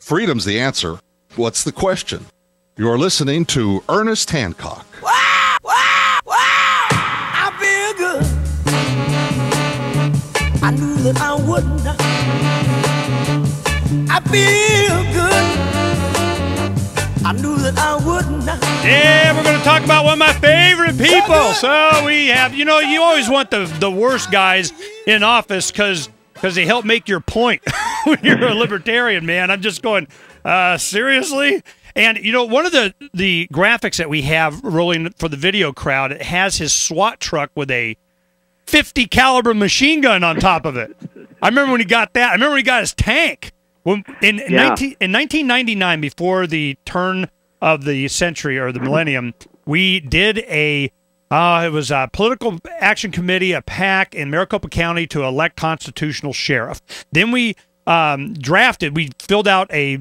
Freedom's the answer. What's the question? You're listening to Ernest Hancock. Wow, wow, wow, I feel good. I knew that I wouldn't. I feel good. I knew that I wouldn't. Yeah, we're going to talk about one of my favorite people. So we have, you always want the worst guys in office because they help make your point when you're a libertarian, man. I'm just going, seriously? And, one of the graphics that we have rolling for the video crowd, it has his SWAT truck with a 50 caliber machine gun on top of it. I remember when he got that. I remember when he got his tank. In 1999, before the turn of the century or the millennium, we did it was a political action committee, a PAC in Maricopa County to elect constitutional sheriff. Then we we filled out a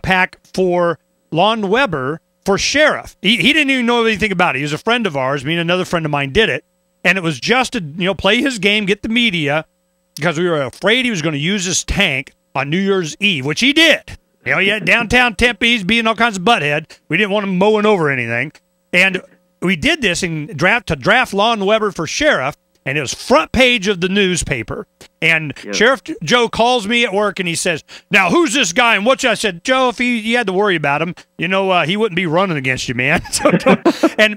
PAC for Lon Weber for sheriff. He didn't even know anything about it. He was a friend of ours. Me and another friend of mine did it. And it was just to play his game, get the media, because we were afraid he was going to use his tank on New Year's Eve, which he did. He had downtown Tempe, he's being all kinds of butthead. We didn't want him mowing over anything. And we did this to draft Lon Weber for sheriff, and it was front page of the newspaper. And Sheriff Joe calls me at work, and he says, "Now, who's this guy?" And I said, "Joe, if you had to worry about him, he wouldn't be running against you, man."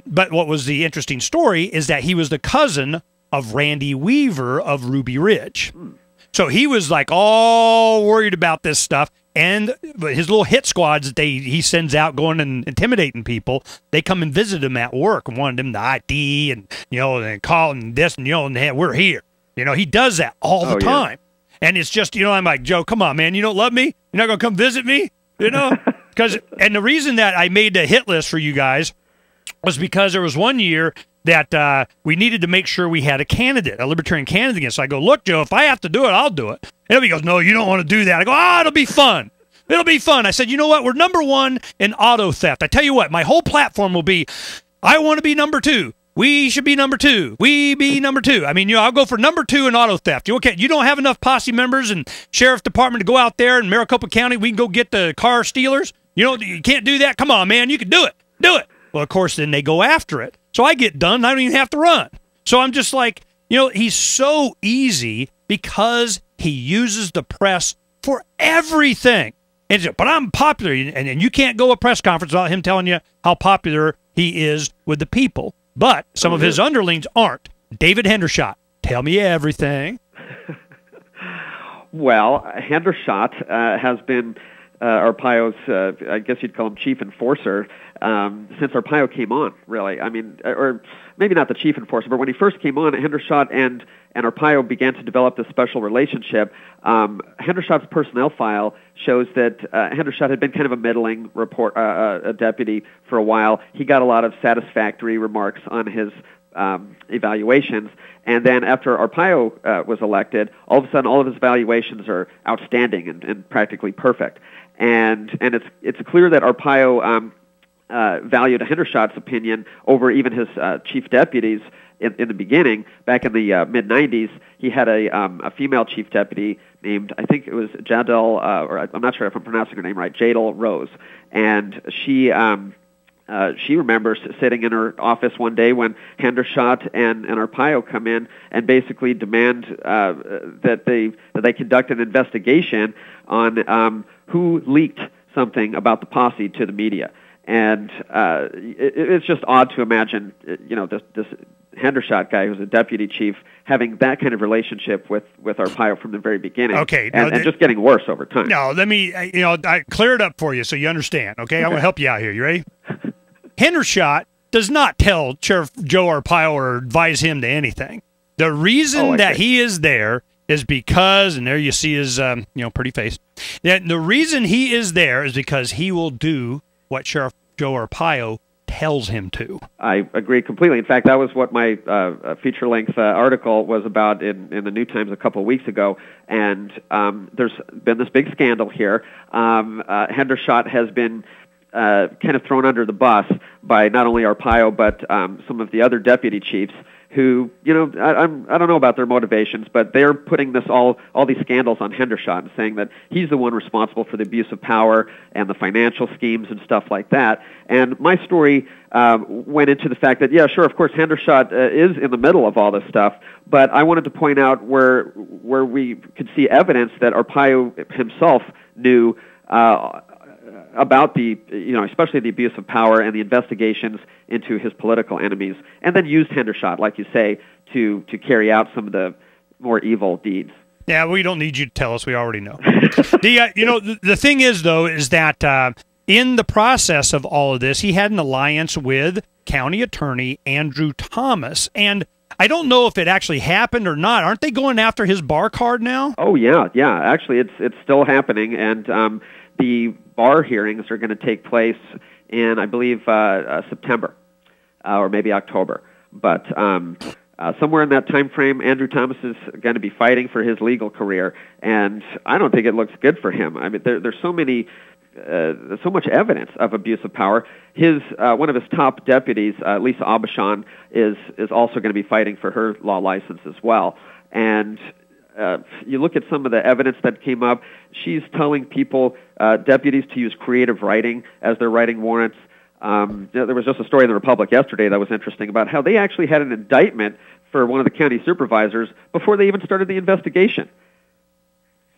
But what was the interesting story is that he was the cousin of Randy Weaver of Ruby Ridge. So he was like all worried about this stuff, and his little hit squads that he sends out going and intimidating people, they come and visit him at work and wanted him to ID and and call and this and and we're here. He does that all the time, and it's just I'm like, Joe, come on, man, you don't love me? You're not gonna come visit me? Because and the reason that I made the hit list for you guys was because there was one year that we needed to make sure we had a libertarian candidate against. So I go, "Look, Joe, if I have to do it, I'll do it." And he goes, "No, you don't want to do that." I go, "It'll be fun. It'll be fun." I said, "You know what? We're number one in auto theft. I tell you what, my whole platform will be, I want to be number two. We should be number two. We be number two. I mean, I'll go for number two in auto theft. Okay, you don't have enough posse members and sheriff department to go out there in Maricopa County. We can go get the car stealers. You can't do that. Come on, man. You can do it. Do it." Well, of course, then they go after it. So I get done. I don't even have to run. So I'm just like, he's so easy because he uses the press for everything. But I'm popular, and you can't go to a press conference without him telling you how popular he is with the people. But some of his underlings aren't. David Hendershot, tell me everything. Well, Hendershot has been Arpaio's, I guess you'd call him chief enforcer, since Arpaio came on, really. I mean, or maybe not the chief enforcer, but when he first came on, Hendershot and Arpaio began to develop this special relationship. Hendershot's personnel file shows that Hendershot had been kind of a middling a deputy for a while. He got a lot of satisfactory remarks on his evaluations, and then after Arpaio was elected, all of a sudden all of his evaluations are outstanding and practically perfect. And it's clear that Arpaio valued Hendershot's opinion over even his chief deputies in the beginning. Back in the mid-'90s, he had a female chief deputy named, I think it was Jadel, or I'm not sure if I'm pronouncing her name right, Jadel Rose. And she remembers sitting in her office one day when Hendershot and Arpaio come in and basically demand that they conduct an investigation on who leaked something about the posse to the media. And it's just odd to imagine, this Hendershot guy who's a deputy chief having that kind of relationship with Arpaio from the very beginning. Okay, and just getting worse over time. No, let me, I clear it up for you so you understand. Okay, I'm going to help you out here. You ready? Hendershot does not tell Sheriff Joe Arpaio or advise him to anything. The reason that he is there is because, and there you see his, pretty face. The reason he is there is because he will do what Sheriff Joe Arpaio tells him to. I agree completely. In fact, that was what my feature-length article was about in the New Times a couple of weeks ago. And there's been this big scandal here. Hendershot has been kind of thrown under the bus by not only Arpaio but some of the other deputy chiefs who, I don't know about their motivations, but they're putting all these scandals on Hendershot and saying that he's the one responsible for the abuse of power and the financial schemes and stuff like that. And my story went into the fact that, yeah, sure, of course, Hendershot is in the middle of all this stuff, but I wanted to point out where we could see evidence that Arpaio himself knew about especially the abuse of power and the investigations into his political enemies, and then used Hendershot, like you say, to carry out some of the more evil deeds. Yeah, we don't need you to tell us. We already know. The thing is, though, is that in the process of all of this, he had an alliance with County Attorney Andrew Thomas, and I don't know if it actually happened or not. Aren't they going after his bar card now? Oh, yeah. Actually, it's still happening, and the bar hearings are going to take place in, I believe, September or maybe October. But somewhere in that time frame, Andrew Thomas is going to be fighting for his legal career, and I don't think it looks good for him. I mean, there's so much evidence of abuse of power. One of his top deputies, Lisa Aubuchon, is also going to be fighting for her law license as well. And you look at some of the evidence that came up. She's telling people, deputies, to use creative writing as they're writing warrants. There was just a story in the Republic yesterday that was interesting about how they actually had an indictment for one of the county supervisors before they even started the investigation.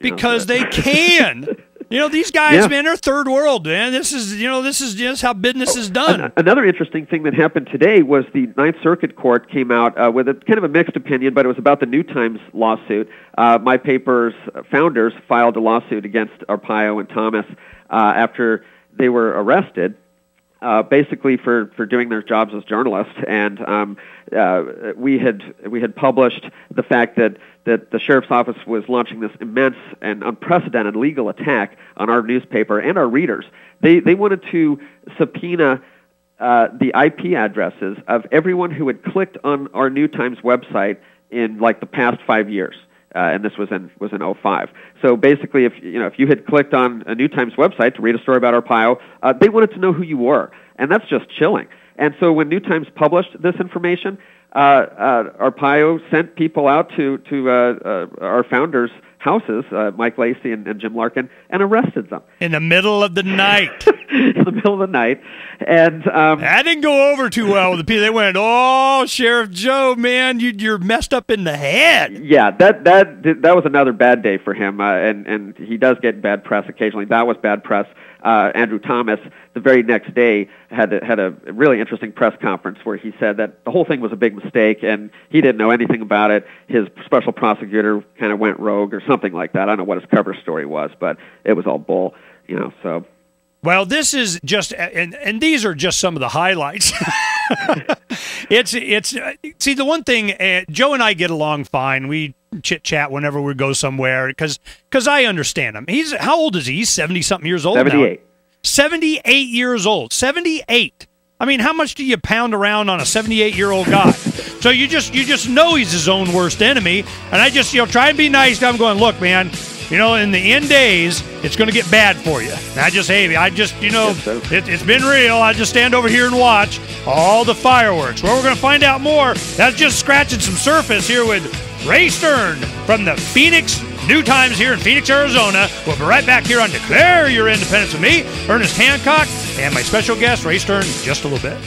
Because they can. These guys, man, they're third world, man. This is just how business is done. Another interesting thing that happened today was the Ninth Circuit Court came out with a kind of a mixed opinion, but it was about the New Times lawsuit. My paper's founders filed a lawsuit against Arpaio and Thomas after they were arrested, basically for doing their jobs as journalists. And we had published the fact that the sheriff's office was launching this immense and unprecedented legal attack on our newspaper and our readers. They wanted to subpoena the IP addresses of everyone who had clicked on our New Times website in like the past 5 years. And this was in 2005. So basically, if you had clicked on a New Times website to read a story about Arpaio, they wanted to know who you were, and that's just chilling. And so when New Times published this information, Arpaio sent people out to our founders' houses, Mike Lacey and Jim Larkin, and arrested them. In the middle of the night. In the middle of the night. And that didn't go over too well with the people. They went, "Oh, Sheriff Joe, man, you're messed up in the head." Yeah, that was another bad day for him, and he does get bad press occasionally. That was bad press. Andrew Thomas, the very next day, had a really interesting press conference where he said that the whole thing was a big mistake and he didn't know anything about it. His special prosecutor kind of went rogue or something like that. I don't know what his cover story was, but it was all bull, so. Well, this is just, and these are just some of the highlights. See, the one thing, Joe and I get along fine. We chit-chat whenever we go somewhere because I understand him. How old is he? He's 70-something years old 78. now. 78 years old. 78. I mean, how much do you pound around on a 78-year-old guy? So you just know he's his own worst enemy, and I just try and be nice. I'm going, look, man, in the end days, it's going to get bad for you. And it's been real. I just stand over here and watch all the fireworks. Well, we're going to find out more. That's just scratching some surface here with Ray Stern from the Phoenix New Times here in Phoenix, Arizona. We'll be right back here on Declare Your Independence with me, Ernest Hancock, and my special guest, Ray Stern, in just a little bit.